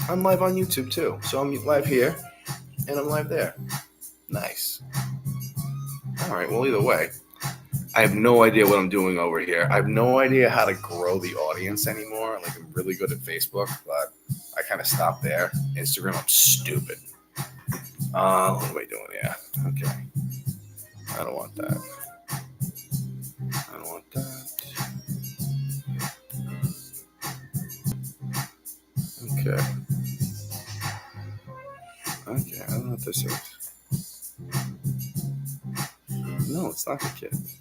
I'm live on YouTube too. So I'm live here and I'm live there. Nice. All right, well, either way, I have no idea what I'm doing over here. I have no idea how to grow the audience anymore. Like, I'm really good at Facebook, but I kind of stopped there. Instagram, I'm stupid. What am I doing here? Okay. I don't want that. I don't want that. Okay. Okay, I don't know what this is. No, it's not for kids.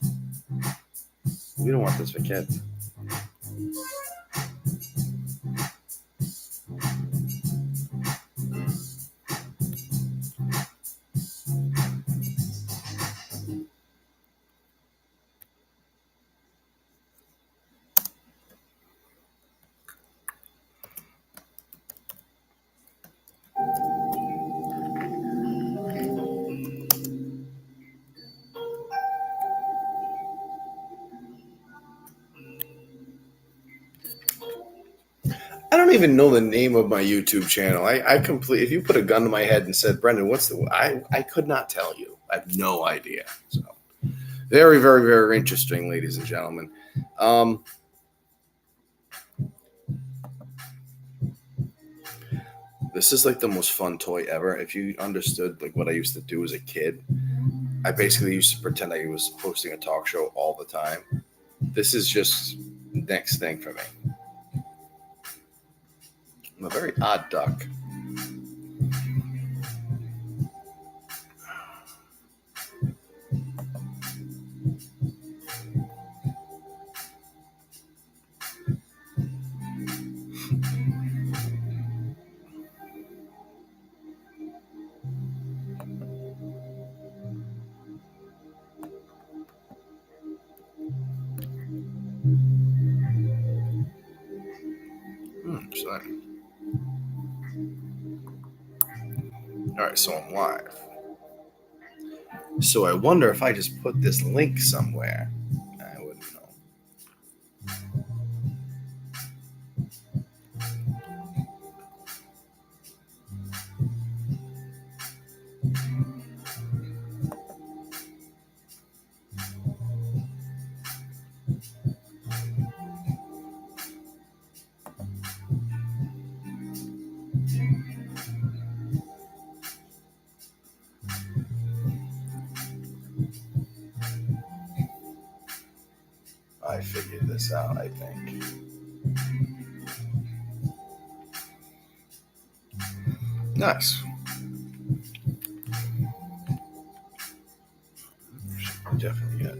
We don't want this for kids. I don't even know the name of my YouTube channel. If you put a gun to my head and said, Brendan, I could not tell you. I have no idea. So very, very, very interesting, ladies and gentlemen. This is like the most fun toy ever. If you understood like what I used to do as a kid, I basically used to pretend I was hosting a talk show all the time. This is just next thing for me. I'm a very odd duck. Sorry. All right, so I'm live. So I wonder if I just put this link somewhere. I wouldn't know. I figured this out, I think. Nice. Definitely get.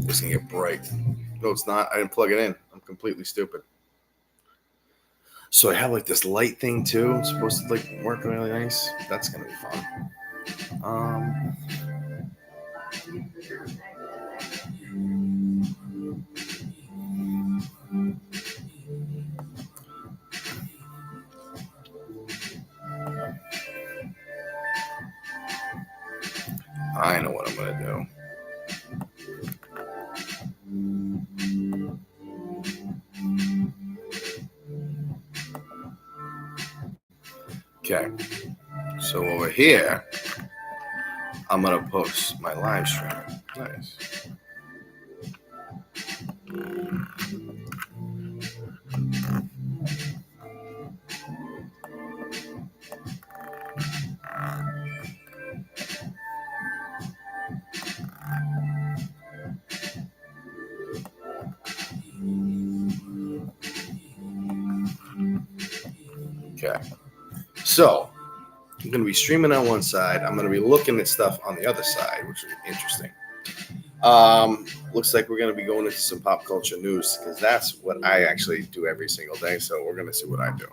This can get bright. No, it's not. I didn't plug it in. I'm completely stupid. So I have like this light thing too. It's supposed to like work really nice. That's gonna be fun. I know what I'm gonna do. Okay. So over here, I'm gonna post my live stream. Nice. Okay. So I'm going to be streaming on one side. I'm going to be looking at stuff on the other side, which is interesting. Looks like we're going to be going into some pop culture news because that's what I actually do every single day. So we're going to see what I do.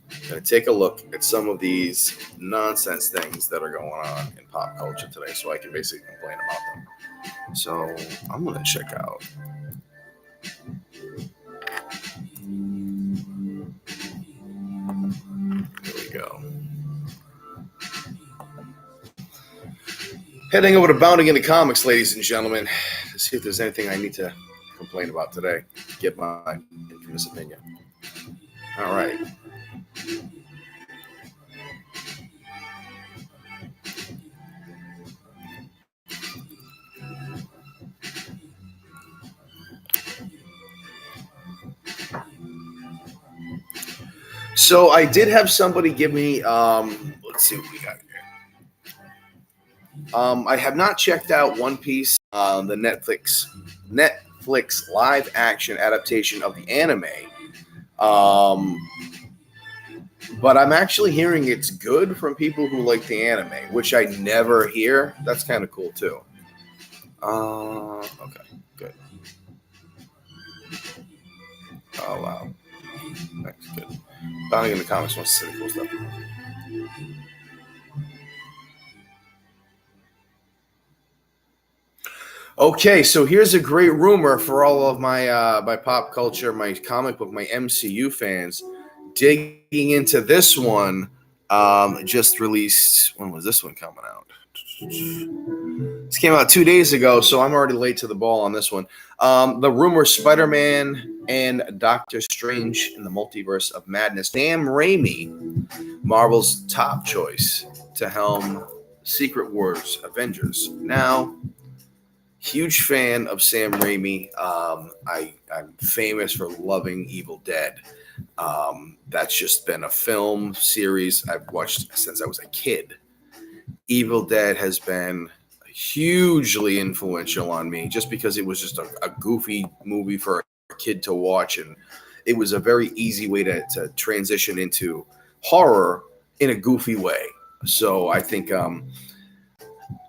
I'm going to take a look at some of these nonsense things that are going on in pop culture today so I can basically complain about them. So I'm going to check out. Here we go. Heading over to Bounding into Comics, ladies and gentlemen, to see if there's anything I need to complain about today. Get my infamous opinion. All right. So I did have somebody give me. Let's see what we got here. I have not checked out One Piece, the Netflix live action adaptation of the anime. Um, but I'm actually hearing it's good from people who like the anime, which I never hear. That's kind of cool too. Okay, good. Oh wow, thanks, good. Bounding in the comics wants to say cool stuff. Okay, so here's a great rumor for all of my pop culture, my comic book, my MCU fans. Digging into this one, just released. When was this one coming out? This came out 2 days ago, so I'm already late to the ball on this one. The rumor: Spider-Man and Doctor Strange in the Multiverse of Madness. Sam Raimi, Marvel's top choice to helm Secret Wars Avengers. Now, huge fan of Sam Raimi. I'm famous for loving Evil Dead. That's just been a film series I've watched since I was a kid. Evil Dead has been hugely influential on me just because it was just a goofy movie for a kid to watch. And it was a very easy way to transition into horror in a goofy way. So I think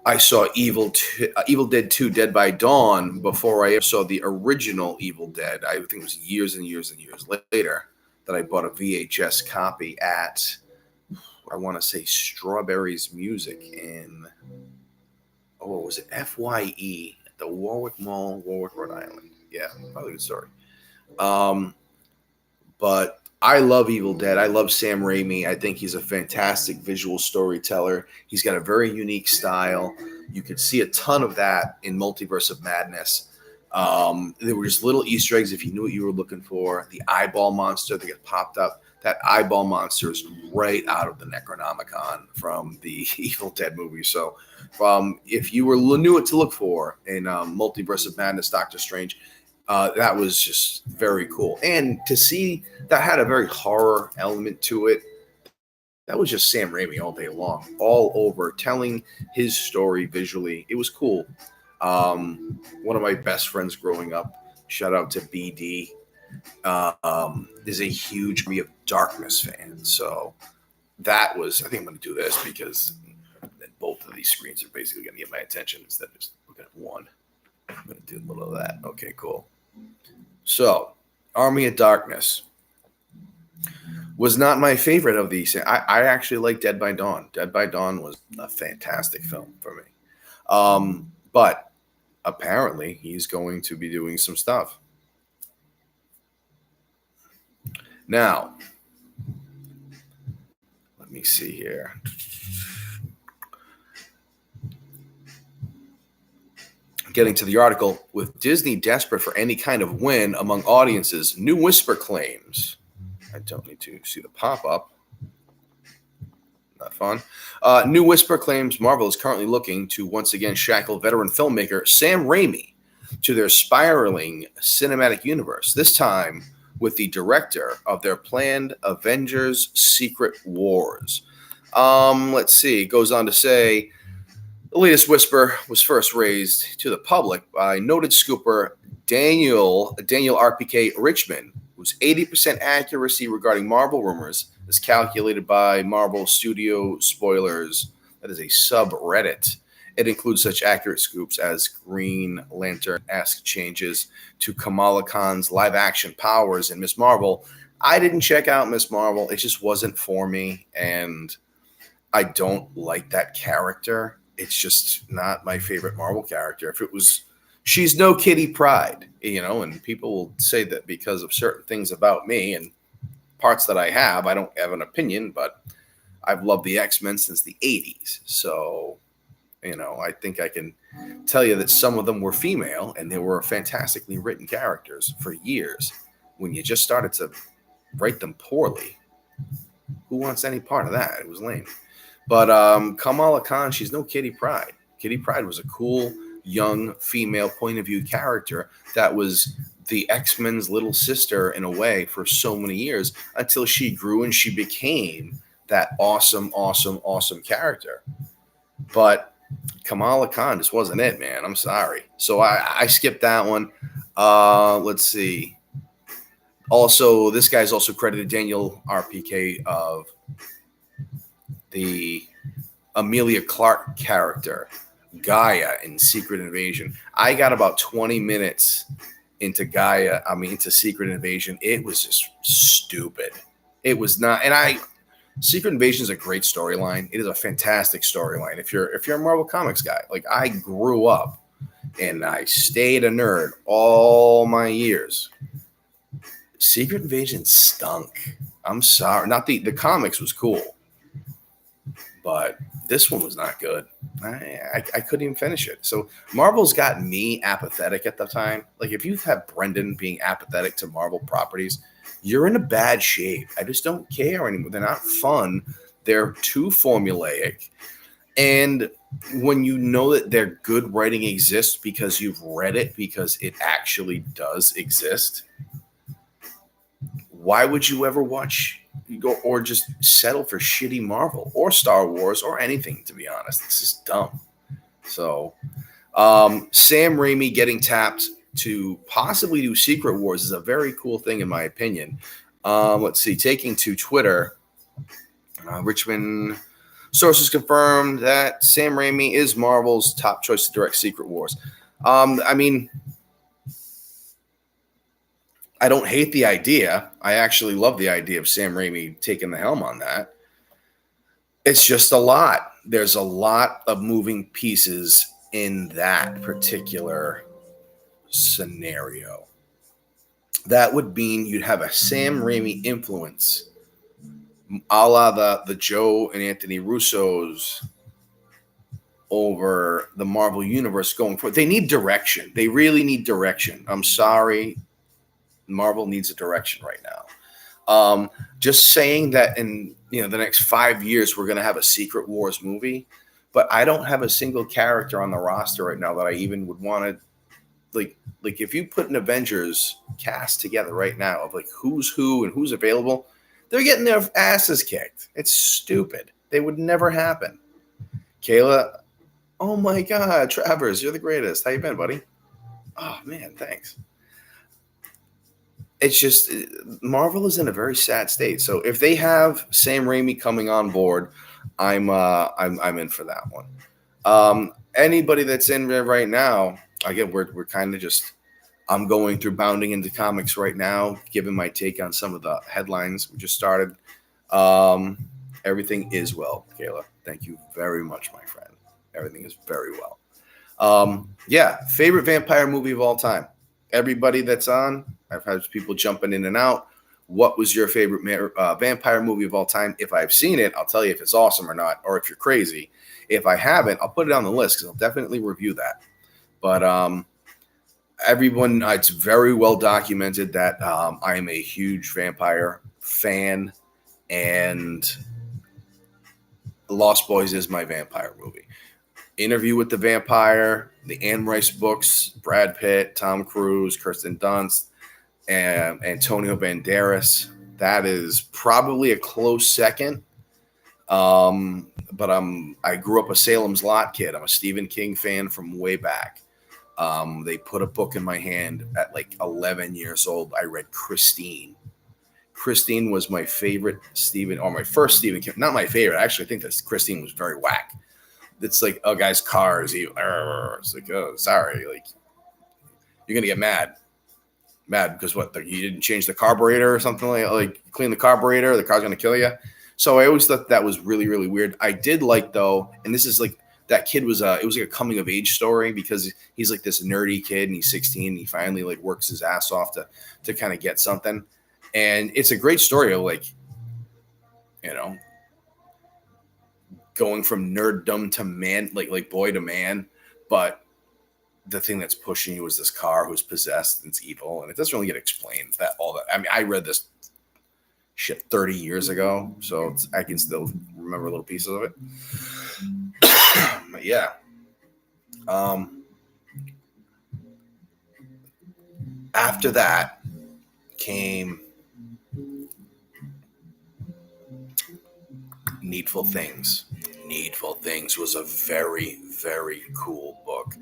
I saw Evil Dead 2 Dead by Dawn before I ever saw the original Evil Dead. I think it was years and years and years later that I bought a VHS copy at, I want to say, Strawberries Music in, oh, was it FYE at the Warwick Mall, Warwick, Rhode Island? Yeah, probably a good story. But I love Evil Dead. I love Sam Raimi. I think he's a fantastic visual storyteller. He's got a very unique style. You could see a ton of that in Multiverse of Madness. There were just little Easter eggs if you knew what you were looking for. The eyeball monster that got popped up. That eyeball monster is right out of the Necronomicon from the Evil Dead movie. So if you knew what to look for in Multiverse of Madness, Doctor Strange, that was just very cool. And to see that had a very horror element to it, that was just Sam Raimi all day long, all over, telling his story visually. It was cool. One of my best friends growing up, shout out to BD, is a huge Army of Darkness fan. So that was, I think I'm going to do this because both of these screens are basically going to get my attention instead of just looking at one. I'm going to do a little of that. Okay, cool. So, Army of Darkness was not my favorite of these. I actually like Dead by Dawn. Dead by Dawn was a fantastic film for me. But apparently, he's going to be doing some stuff. Now, let me see here. Getting to the article, with Disney desperate for any kind of win among audiences, new whisper claims. I don't need to see the pop-up. Not fun. New whisper claims Marvel is currently looking to once again shackle veteran filmmaker Sam Raimi to their spiraling cinematic universe, this time with the director of their planned Avengers Secret Wars. Let's see. It goes on to say, the latest whisper was first raised to the public by noted scooper Daniel RPK Richmond, whose 80% accuracy regarding Marvel rumors is calculated by Marvel Studio Spoilers. That is a subreddit. It includes such accurate scoops as Green Lantern-esque changes to Kamala Khan's live-action powers in Miss Marvel. I didn't check out Miss Marvel. It just wasn't for me, and I don't like that character. It's just not my favorite Marvel character. If it was, she's no Kitty Pryde, and people will say that because of certain things about me and parts that I don't have an opinion, but I've loved the X-Men since the 80s. So, I think I can tell you that some of them were female and they were fantastically written characters for years. When you just started to write them poorly, who wants any part of that? It was lame. But Kamala Khan, she's no Kitty Pryde. Kitty Pryde was a cool, young, female point of view character that was the X-Men's little sister in a way for so many years until she grew and she became that awesome, awesome, awesome character. But Kamala Khan just wasn't it, man. I'm sorry. So I skipped that one. Let's see. Also, this guy's also credited Daniel RPK of the Amelia Clark character, Gaia in Secret Invasion. I got about 20 minutes into into Secret Invasion. It was just stupid. It was not, Secret Invasion is a great storyline. It is a fantastic storyline. If you're a Marvel Comics guy, like I grew up and I stayed a nerd all my years. Secret Invasion stunk. I'm sorry. Not the comics was cool, but this one was not good. I couldn't even finish it. So Marvel's got me apathetic at the time. Like if you have Brendan being apathetic to Marvel properties, you're in a bad shape. I just don't care anymore. They're not fun. They're too formulaic. And when you know that their good writing exists because you've read it, because it actually does exist, why would you ever watch or just settle for shitty Marvel or Star Wars or anything, to be honest? It's just dumb. So Sam Raimi getting tapped to possibly do Secret Wars is a very cool thing, in my opinion. Let's see, taking to Twitter, Richmond sources confirmed that Sam Raimi is Marvel's top choice to direct Secret Wars. I mean, I don't hate the idea. I actually love the idea of Sam Raimi taking the helm on that. It's just a lot. There's a lot of moving pieces in that particular scenario. That would mean you'd have a Sam Raimi influence, a la the Joe and Anthony Russo's over the Marvel Universe going forward. They need direction. They really need direction. I'm sorry. Marvel needs a direction right now. Just saying that in the next 5 years we're going to have a Secret Wars movie, but I don't have a single character on the roster right now that I even would want to like if you put an Avengers cast together right now of like who's who and who's available, they're getting their asses kicked. It's stupid. They would never happen. Kayla, oh my God, Travers, you're the greatest. How you been, buddy? Oh man, thanks. It's just Marvel is in a very sad state. So if they have Sam Raimi coming on board, I'm in for that one. Anybody that's in there right now, again, we're kind of just I'm going through Bounding into Comics right now, giving my take on some of the headlines we just started. Everything is well, Kayla. Thank you very much, my friend. Everything is very well. Favorite vampire movie of all time. Everybody that's on, I've had people jumping in and out. What was your favorite vampire movie of all time? If I've seen it, I'll tell you if it's awesome or not, or if you're crazy. If I haven't, I'll put it on the list because I'll definitely review that. But everyone, it's very well documented that I am a huge vampire fan, and Lost Boys is my vampire movie. Interview with the Vampire, the Anne Rice books, Brad Pitt, Tom Cruise, Kirsten Dunst, and Antonio Banderas. That is probably a close second. But I grew up a Salem's Lot kid. I'm a Stephen King fan from way back. They put a book in my hand at like 11 years old. I read Christine. Christine was my favorite my first Stephen King. Not my favorite. I actually think that Christine was very whack. It's like, oh, guys, cars. It's like, oh, sorry. Like, you're going to get mad. Mad because what? You didn't change the carburetor or something like clean the carburetor. The car's going to kill you. So I always thought that was really, really weird. I did like, though, and this is like, that kid was it was like a coming of age story because he's like this nerdy kid and he's 16 and he finally like works his ass off to kind of get something. And it's a great story of like, going from nerddom to man, like boy to man. But the thing that's pushing you is this car who's possessed and it's evil. And it doesn't really get explained all that. I mean, I read this shit 30 years ago, so I can still remember little pieces of it. But yeah. After that came Needful Things. Needful Things was a very, very cool book.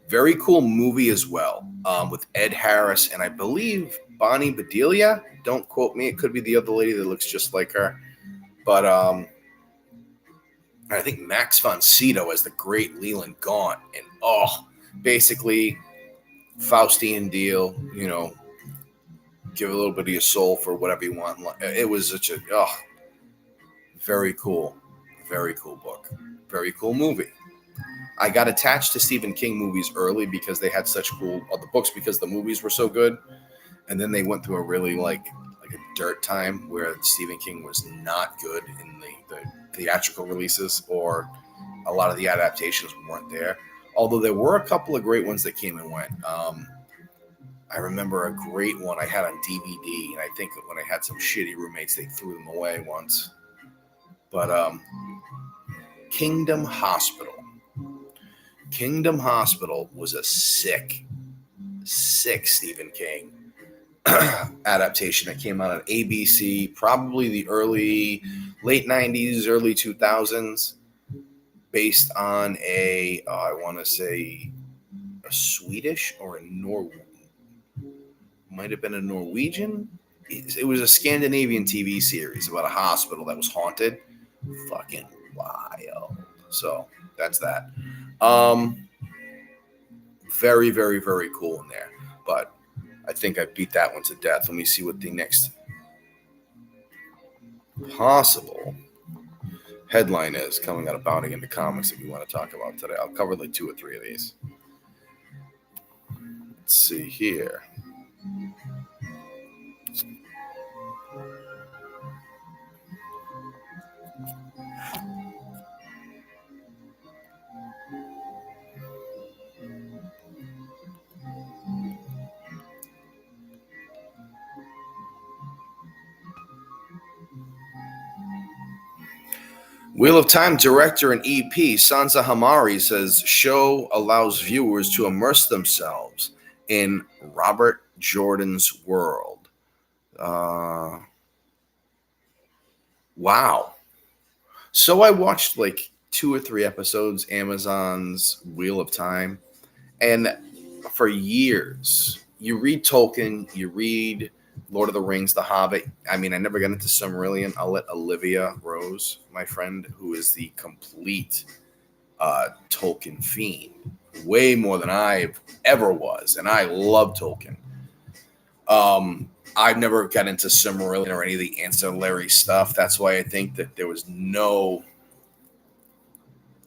Very cool movie as well, with Ed Harris and I believe Bonnie Bedelia. Don't quote me. It could be the other lady that looks just like her. But I think Max von Sydow as the great Leland Gaunt. And basically, Faustian deal, give a little bit of your soul for whatever you want. It was such a, very cool book. Very cool movie. I got attached to Stephen King movies early because they had such cool the books because the movies were so good, and then they went through a really like a dirt time where Stephen King was not good in the theatrical releases, or a lot of the adaptations weren't there. Although there were a couple of great ones that came and went. I remember a great one I had on DVD, and I think when I had some shitty roommates, they threw them away once. But Kingdom Hospital. Kingdom Hospital was a sick Stephen King adaptation that came out on ABC, probably the late 90s, early 2000s, based on I want to say a Swedish or a might have been a Norwegian. It was a Scandinavian TV series about a hospital that was haunted. Fucking wild. So that's that. Very, very, very cool in there. But I think I beat that one to death. Let me see what the next possible headline is coming out of Bounding into Comics that we want to talk about today. I'll cover like 2 or 3 of these. Let's see here. Wheel of Time director and EP Sansa Hamari says show allows viewers to immerse themselves in Robert Jordan's world. Wow. So I watched like 2 or 3 episodes, Amazon's Wheel of Time, and for years, you read Tolkien, you read Lord of the Rings, The Hobbit. I mean, I never got into Silmarillion. I'll let Olivia Rose, my friend, who is the complete Tolkien fiend, way more than I ever was, and I love Tolkien. I've never got into Silmarillion or any of the ancillary stuff. That's why I think that there was no,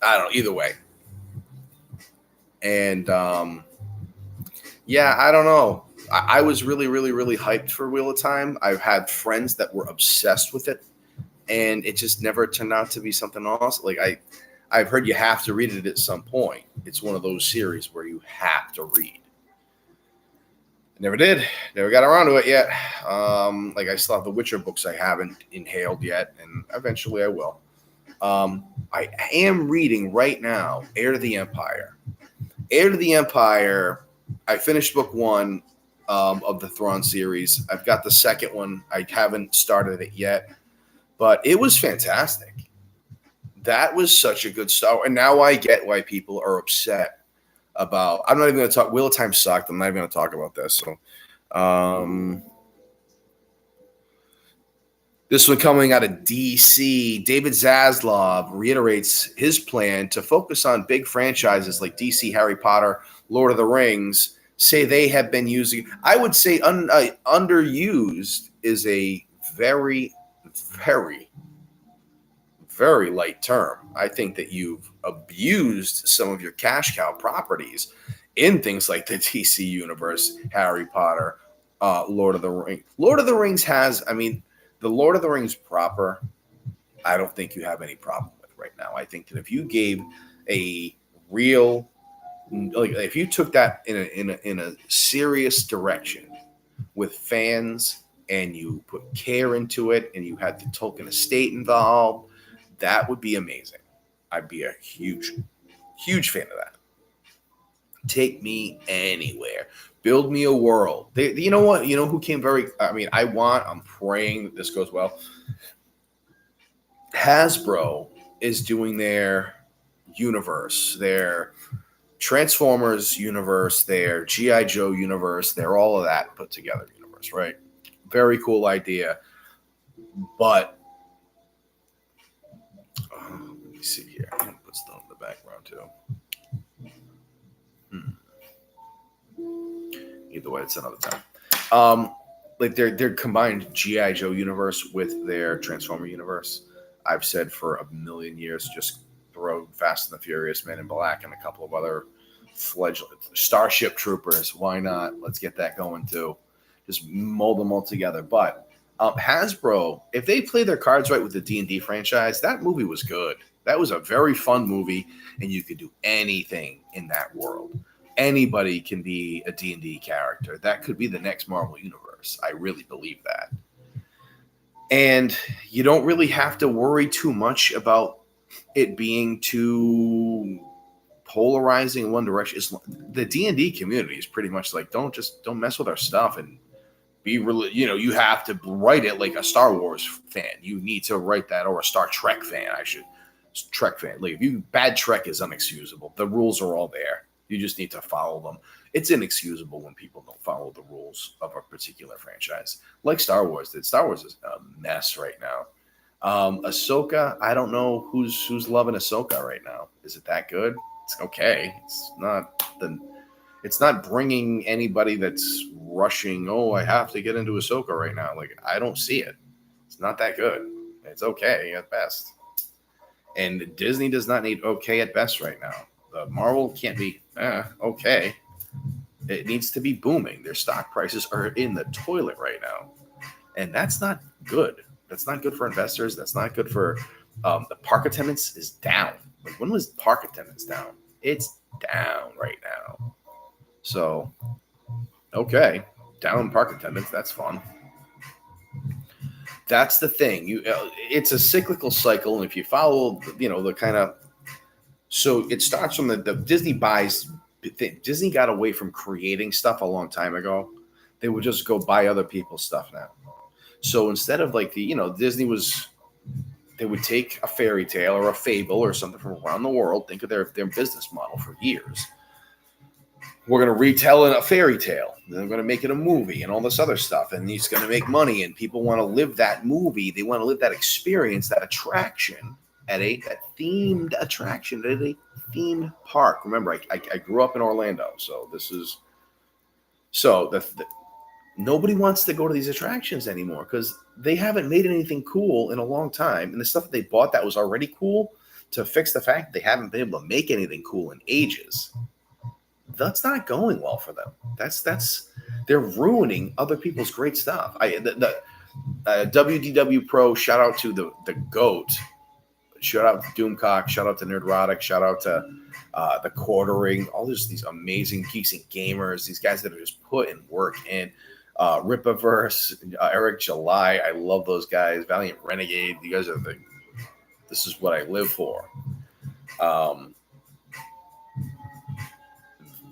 I don't know, either way. And yeah, I don't know. I was really, really, really hyped for Wheel of Time. I've had friends that were obsessed with it, and it just never turned out to be something else. Like I've heard you have to read it at some point. It's one of those series where you have to read. I never did. Never got around to it yet. Like I still have the Witcher books I haven't inhaled yet, and eventually I will. I am reading right now Heir to the Empire. Heir to the Empire, I finished book 1 of the Thrawn series. I've got the second one. I haven't started it yet, but it was fantastic. That was such a good start. And now I get why people are upset about, I'm not even going to talk, Wheel of Time sucked. I'm not even going to talk about this. So, this one coming out of DC, David Zaslav reiterates his plan to focus on big franchises like DC, Harry Potter, Lord of the Rings. Say they have been using, I would say underused is a very, very, very light term. I think that you've abused some of your cash cow properties in things like the DC universe, Harry Potter, Lord of the Rings. Lord of the Rings has, I mean, the Lord of the Rings proper, I don't think you have any problem with right now. I think that if you gave a real, like if you took that in a serious direction with fans and you put care into it and you had the Tolkien estate involved, that would be amazing. I'd be a huge, huge fan of that. Take me anywhere. Build me a world. You know what? You know who came very. I mean, I'm praying that this goes well. Hasbro is doing their universe, their Transformers universe, their G.I. Joe universe, they're all of that put together universe, right? Very cool idea. But let me see here. I'm gonna put stuff in the background too. Either way, it's another time. Like their combined G.I. Joe universe with their Transformer universe. I've said for a million years, just throw Fast and the Furious, Men in Black, and a couple of other fledgling Starship Troopers. Why not? Let's get that going too. Just mold them all together. But Hasbro, if they play their cards right with the D&D franchise, that movie was good. That was a very fun movie, and you could do anything in that world. Anybody can be a D&D character. That could be the next Marvel Universe. I really believe that. And you don't really have to worry too much about it being too polarizing in one direction. The D&D community is pretty much like, don't mess with our stuff and be really, you have to write it like a Star Wars fan. You need to write that, or a Star Trek fan. Trek fan. Like, bad Trek is unexcusable. The rules are all there. You just need to follow them. It's inexcusable when people don't follow the rules of a particular franchise, like Star Wars did. Star Wars is a mess right now. Ahsoka, I don't know who's loving Ahsoka right now. Is it that good? It's okay. It's not bringing anybody that's rushing. Oh, I have to get into Ahsoka right now. Like, I don't see it. It's not that good. It's okay at best. And Disney does not need okay at best right now. Marvel can't be okay. It needs to be booming. Their stock prices are in the toilet right now, and that's not good. That's not good for investors. That's not good for the park attendance is down. Like, when was park attendance down? It's down right now. So, okay, down park attendance. That's fun. That's the thing. It's a cyclical cycle, and if you follow, the kind of, so it starts from the Disney buys. Disney got away from creating stuff a long time ago. They would just go buy other people's stuff now. So instead of like Disney was, they would take a fairy tale or a fable or something from around the world. Think of their business model for years. We're going to retell a fairy tale. Then they're going to make it a movie and all this other stuff. And it's going to make money. And people want to live that movie. They want to live that experience, that attraction at that themed attraction at a themed park. Remember, I grew up in Orlando. So this is, nobody wants to go to these attractions anymore because they haven't made anything cool in a long time. And the stuff that they bought that was already cool, to fix the fact that they haven't been able to make anything cool in ages, that's not going well for them. They're ruining other people's great stuff. WDW Pro, shout out to the GOAT. Shout out to Doomcock. Shout out to Nerdrotic. Shout out to the Quartering. All these amazing geeks and gamers. These guys that are just putting work in. Ripaverse, Eric July. I love those guys. Valiant Renegade. You guys are this is what I live for.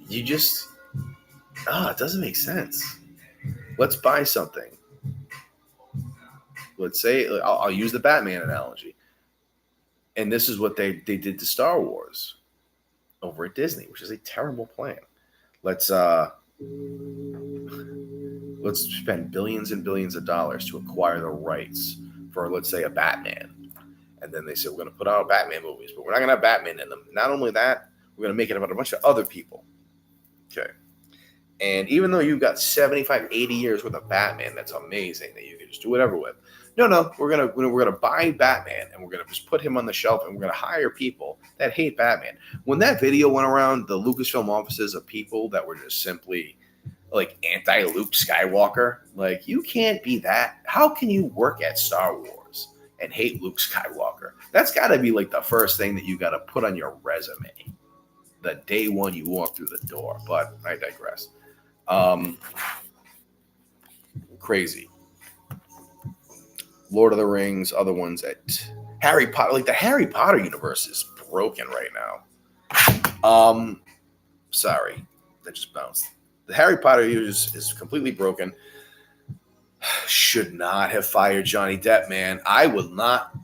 You just, it doesn't make sense. Let's buy something. Let's say, I'll use the Batman analogy. And this is what they did to Star Wars over at Disney, which is a terrible plan. Let's spend billions and billions of dollars to acquire the rights for, let's say, a Batman. And then they say, we're going to put out Batman movies, but we're not going to have Batman in them. Not only that, we're going to make it about a bunch of other people. Okay. And even though you've got 75, 80 years worth of Batman, that's amazing that you can just do whatever with. No, we're gonna buy Batman and we're gonna just put him on the shelf and we're gonna hire people that hate Batman. When that video went around the Lucasfilm offices of people that were just simply like anti-Luke Skywalker, like, you can't be that. How can you work at Star Wars and hate Luke Skywalker? That's got to be like the first thing that you got to put on your resume the day one you walk through the door. But I digress. Crazy. Lord of the Rings, other ones at Harry Potter. Like, the Harry Potter universe is broken right now. Sorry, that just bounced. The Harry Potter use is completely broken. Should not have fired Johnny Depp, man. I would not.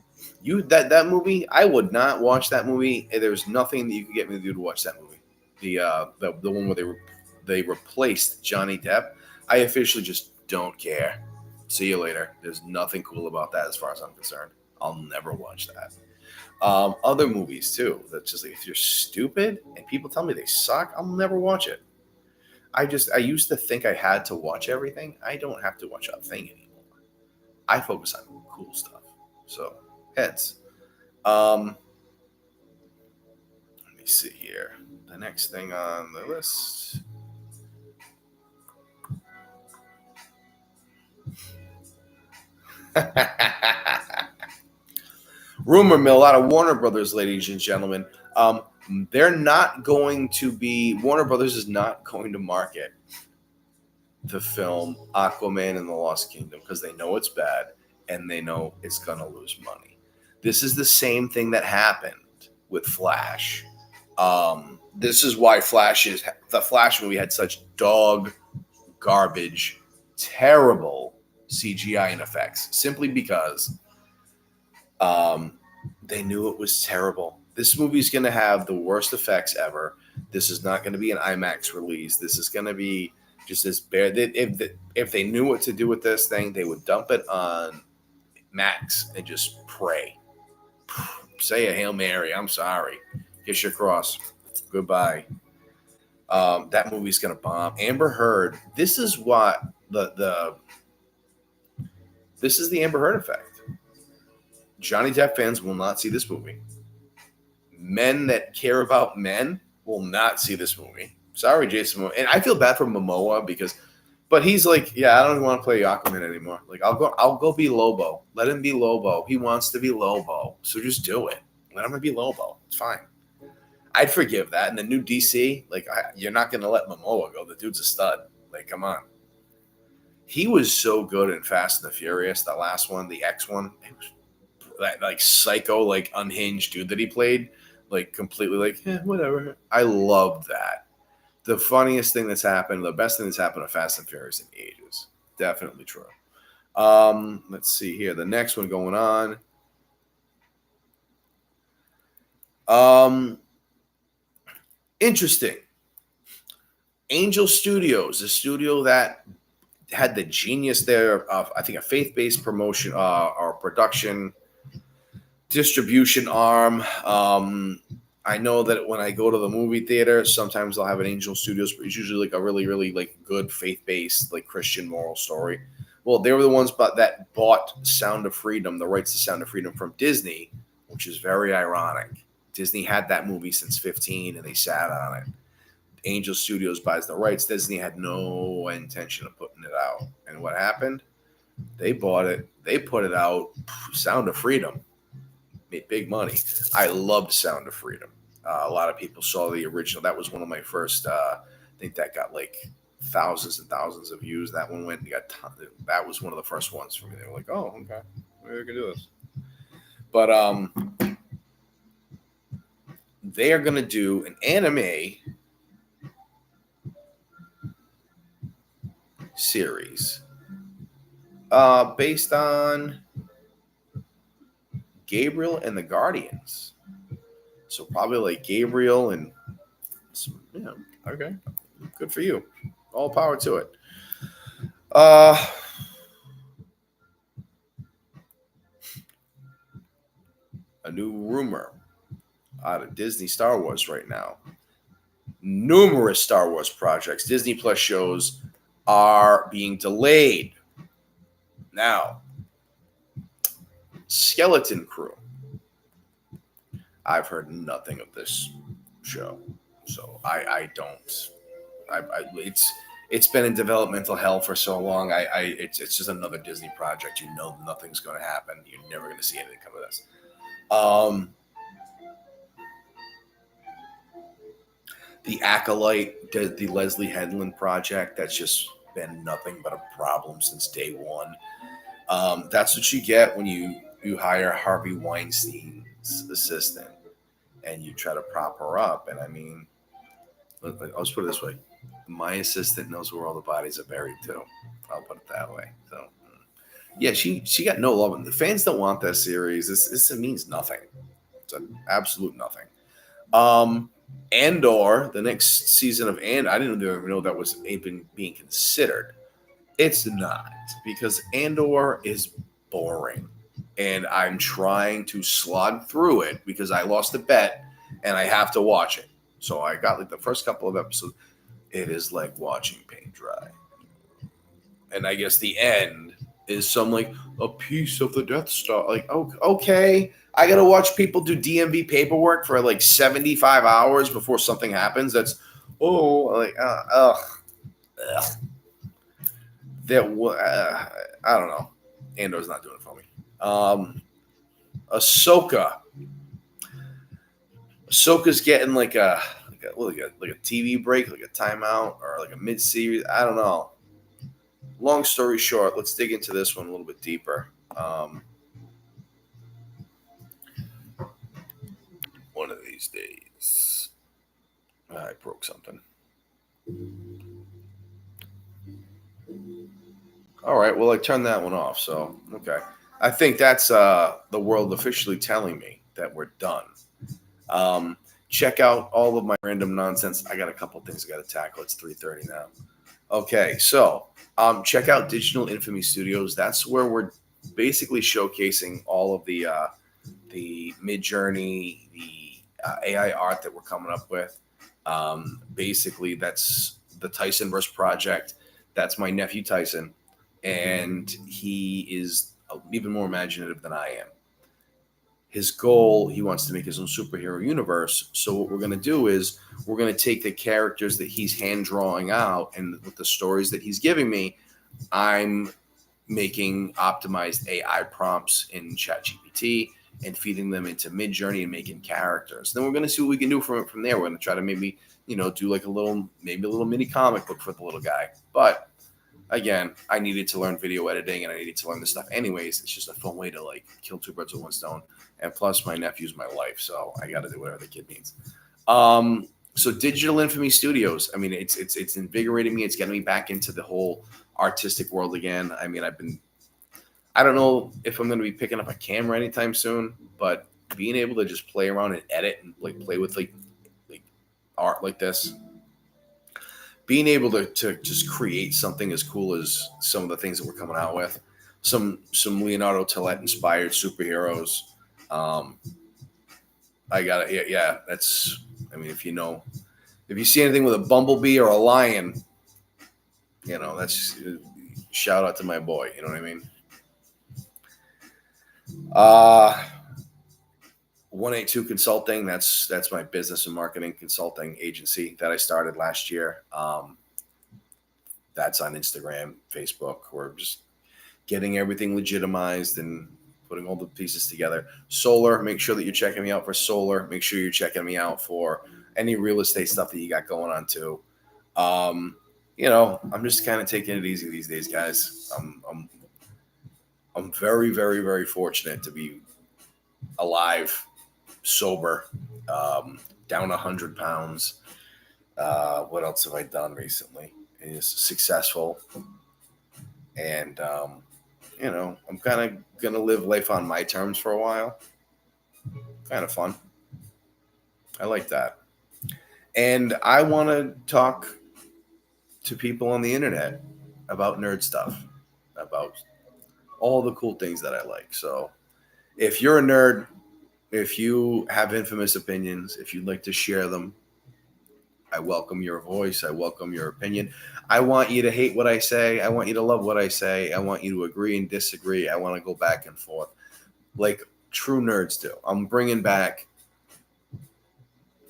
That movie, I would not watch that movie. There's nothing that you could get me to do to watch that movie. The one where they replaced Johnny Depp. I officially just don't care. See you later. There's nothing cool about that as far as I'm concerned. I'll never watch that. Other movies too. That's just like if you're stupid and people tell me they suck, I'll never watch it. I used to think I had to watch everything. I don't have to watch a thing anymore. I focus on cool stuff. So heads. Let me see here. The next thing on the list. Rumor mill out of Warner Brothers, ladies and gentlemen. They're not going to be. Warner Brothers is not going to market the film Aquaman and the Lost Kingdom because they know it's bad and they know it's going to lose money. This is the same thing that happened with Flash. This is why the Flash movie had such dog garbage, terrible CGI and effects, simply because they knew it was terrible. This movie is going to have the worst effects ever. This is not going to be an IMAX release. This is going to be just as bare. If they knew what to do with this thing, they would dump it on Max and just pray. Say a Hail Mary. I'm sorry. Kiss your cross. Goodbye. That movie's going to bomb. Amber Heard. This is what this is the Amber Heard effect. Johnny Depp fans will not see this movie. Men that care about men will not see this movie. Sorry, Jason Momoa. And I feel bad for Momoa but he's like, yeah, I don't want to play Aquaman anymore. Like, I'll go be Lobo. Let him be Lobo. He wants to be Lobo, so just do it. Let him be Lobo. It's fine. I'd forgive that. And the new DC, like, you're not going to let Momoa go. The dude's a stud. Like, come on. He was so good in Fast and the Furious, the last one, the X one. It was that like psycho, like unhinged dude that he played, like completely like, whatever. I loved that. The funniest thing that's happened, the best thing that's happened to Fast and Furious in ages. Definitely true. Let's see here. The next one going on. Interesting. Angel Studios, a studio that had the genius there of, I think, a faith-based promotion or production distribution arm. I know that when I go to the movie theater, sometimes they'll have an Angel Studios, but it's usually like a really, really like good faith-based, like Christian moral story. Well, they were the ones that bought Sound of Freedom, the rights to Sound of Freedom from Disney, which is very ironic. Disney had that movie since 2015, and they sat on it. Angel Studios buys the rights. Disney had no intention of putting it out. And what happened? They bought it. They put it out. Sound of Freedom. Made big money. I loved Sound of Freedom. A lot of people saw the original. That was one of my first. I think that got like thousands and thousands of views. That one went and got. That was one of the first ones for me. They were like, "Oh, okay, maybe we can do this." But they are going to do an anime series based on Gabriel and the Guardians. So probably like Gabriel and okay, good for you. All power to it. A new rumor out of Disney Star Wars right now. Numerous Star Wars projects, Disney Plus shows are being delayed. Now, Skeleton Crew. I've heard nothing of this show, so I don't. It's been in developmental hell for so long. It's just another Disney project. You know nothing's going to happen. You're never going to see anything come of this. The Acolyte, the Leslie Headland project, that's just been nothing but a problem since day one. That's what you get when you hire Harvey Weinstein's assistant and you try to prop her up. And I mean, I'll just put it this way: my assistant knows where all the bodies are buried too. I'll put it that way. So, yeah, she got no love. The fans don't want that series. This means nothing. It's an absolute nothing. Andor, the next season of And, I didn't even know that was even being considered. It's not, because Andor is boring, and I'm trying to slog through it because I lost a bet and I have to watch it. So I got like the first couple of episodes. It is like watching paint dry, and I guess the end is some like a piece of the Death Star. Like, oh, okay, I gotta watch people do DMV paperwork for like 75 hours before something happens. That's like ugh. That I don't know. Andor's not doing it for me. Ahsoka. Ahsoka's getting like a TV break, like a timeout, or like a mid series. I don't know. Long story short, let's dig into this one a little bit deeper. One of these days, I broke something. All right, well, I turned that one off. So okay, I think that's the world officially telling me that we're done. Um, Check out all of my random nonsense. I got a couple things I got to tackle. It's 3:30 now. Okay, so check out Digital Infamy Studios. That's where we're basically showcasing all of the Mid Journey, the AI art that we're coming up with. Basically, that's the Tysonverse project. That's my nephew Tyson, and he is even more imaginative than I am. His goal, he wants to make his own superhero universe. So what we're going to do is we're going to take the characters that he's hand drawing out, and with the stories that he's giving me, I'm making optimized AI prompts in ChatGPT and feeding them into Midjourney and making characters. Then we're going to see what we can do from there. We're going to try to maybe do like a little mini comic book for the little guy. But again, I needed to learn video editing and I needed to learn this stuff anyways. It's just a fun way to like kill two birds with one stone. And plus, my nephew's my life, so I got to do whatever the kid needs. So Digital Infamy Studios. I mean, it's invigorating me. It's getting me back into the whole artistic world again. I mean, I don't know if I'm going to be picking up a camera anytime soon, but being able to just play around and edit and like play with like art like this, being able to just create something as cool as some of the things that we're coming out with, some Leonardo Tillett inspired superheroes. I got it. Yeah. That's. I mean, if you see anything with a bumblebee or a lion, that's shout out to my boy. You know what I mean? 182 Consulting. That's my business and marketing consulting agency that I started last year. That's on Instagram, Facebook. We're just getting everything legitimized and putting all the pieces together. Solar, make sure that you're checking me out for solar. Make sure you're checking me out for any real estate stuff that you got going on too. I'm just kind of taking it easy these days, guys. I'm very, very, very fortunate to be alive, sober, down 100 pounds. What else have I done recently? Is successful, and I'm kind of gonna live life on my terms for a while. Kind of fun. I like that, and I want to talk to people on the internet about nerd stuff, about all the cool things that I like. So, if you're a nerd, if you have infamous opinions, if you'd like to share them, I welcome your voice. I welcome your opinion. I want you to hate what I say. I want you to love what I say. I want you to agree and disagree. I want to go back and forth like true nerds do. I'm bringing back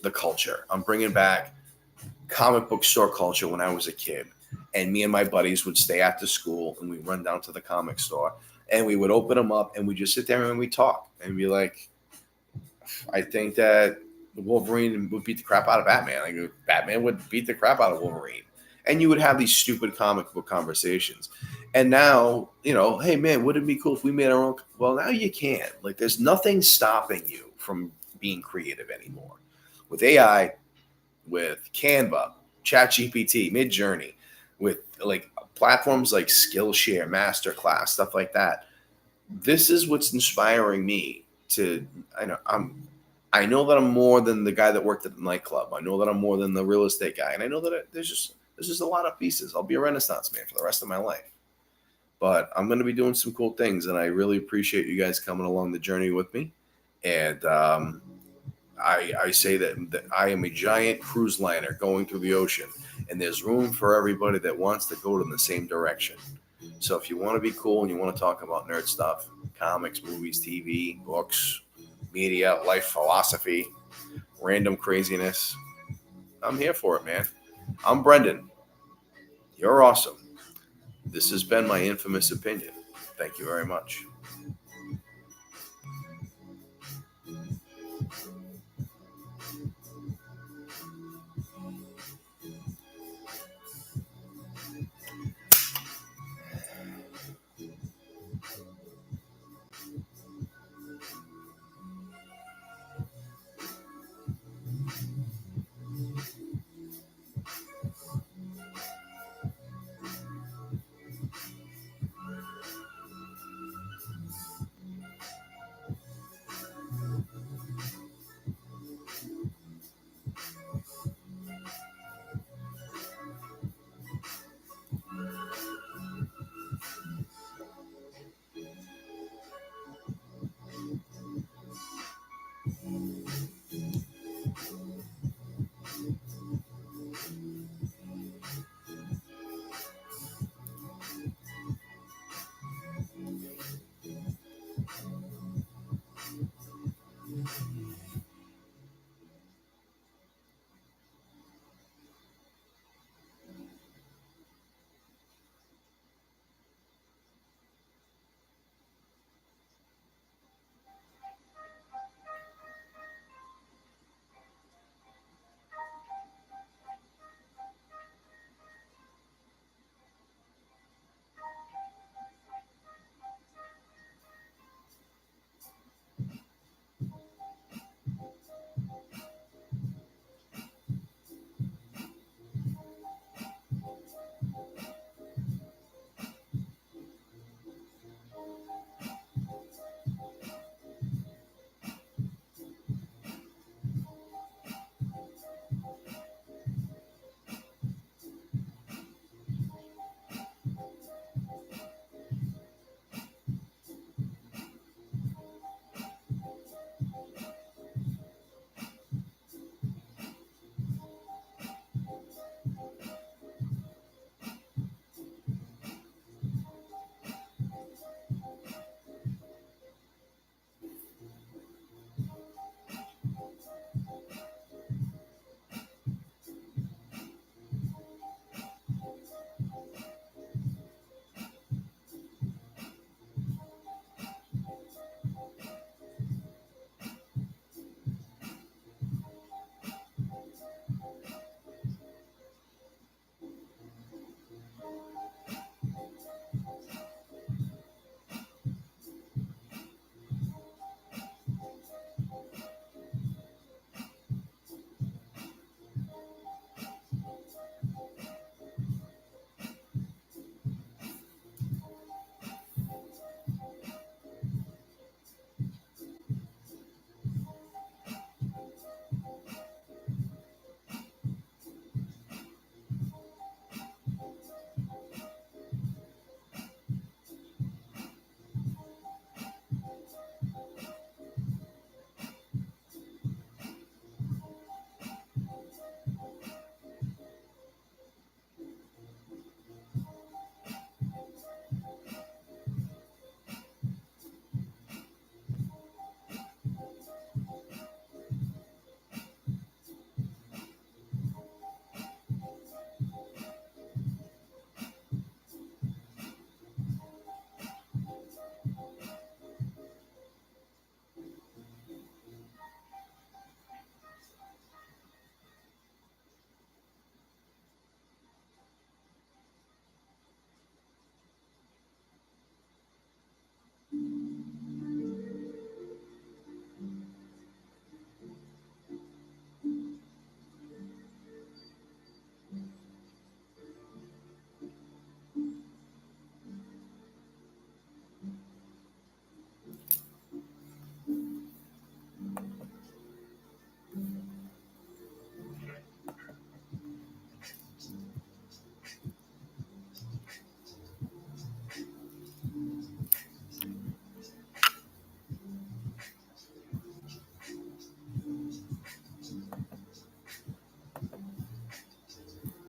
the culture. I'm bringing back comic book store culture when I was a kid. And me and my buddies would stay after school and we'd run down to the comic store and we would open them up and we just sit there and we talk and be like, I think that Wolverine would beat the crap out of Batman. Like Batman would beat the crap out of Wolverine. And you would have these stupid comic book conversations. And now, hey man, wouldn't it be cool if we made our own? Well, now you can't. Like there's nothing stopping you from being creative anymore. With AI, with Canva, ChatGPT, Midjourney, with like platforms like Skillshare, Masterclass, stuff like that. This is what's inspiring me to. I know that I'm more than the guy that worked at the nightclub. I know that I'm more than the real estate guy, and I know that there's just a lot of pieces. I'll be a Renaissance man for the rest of my life, but I'm going to be doing some cool things, and I really appreciate you guys coming along the journey with me. And I say that I am a giant cruise liner going through the ocean, and there's room for everybody that wants to go in the same direction. So if you want to be cool and you want to talk about nerd stuff, comics, movies, TV, books, media, life philosophy, random craziness, I'm here for it, man. I'm Brendan. You're awesome. This has been my infamous opinion. Thank you very much.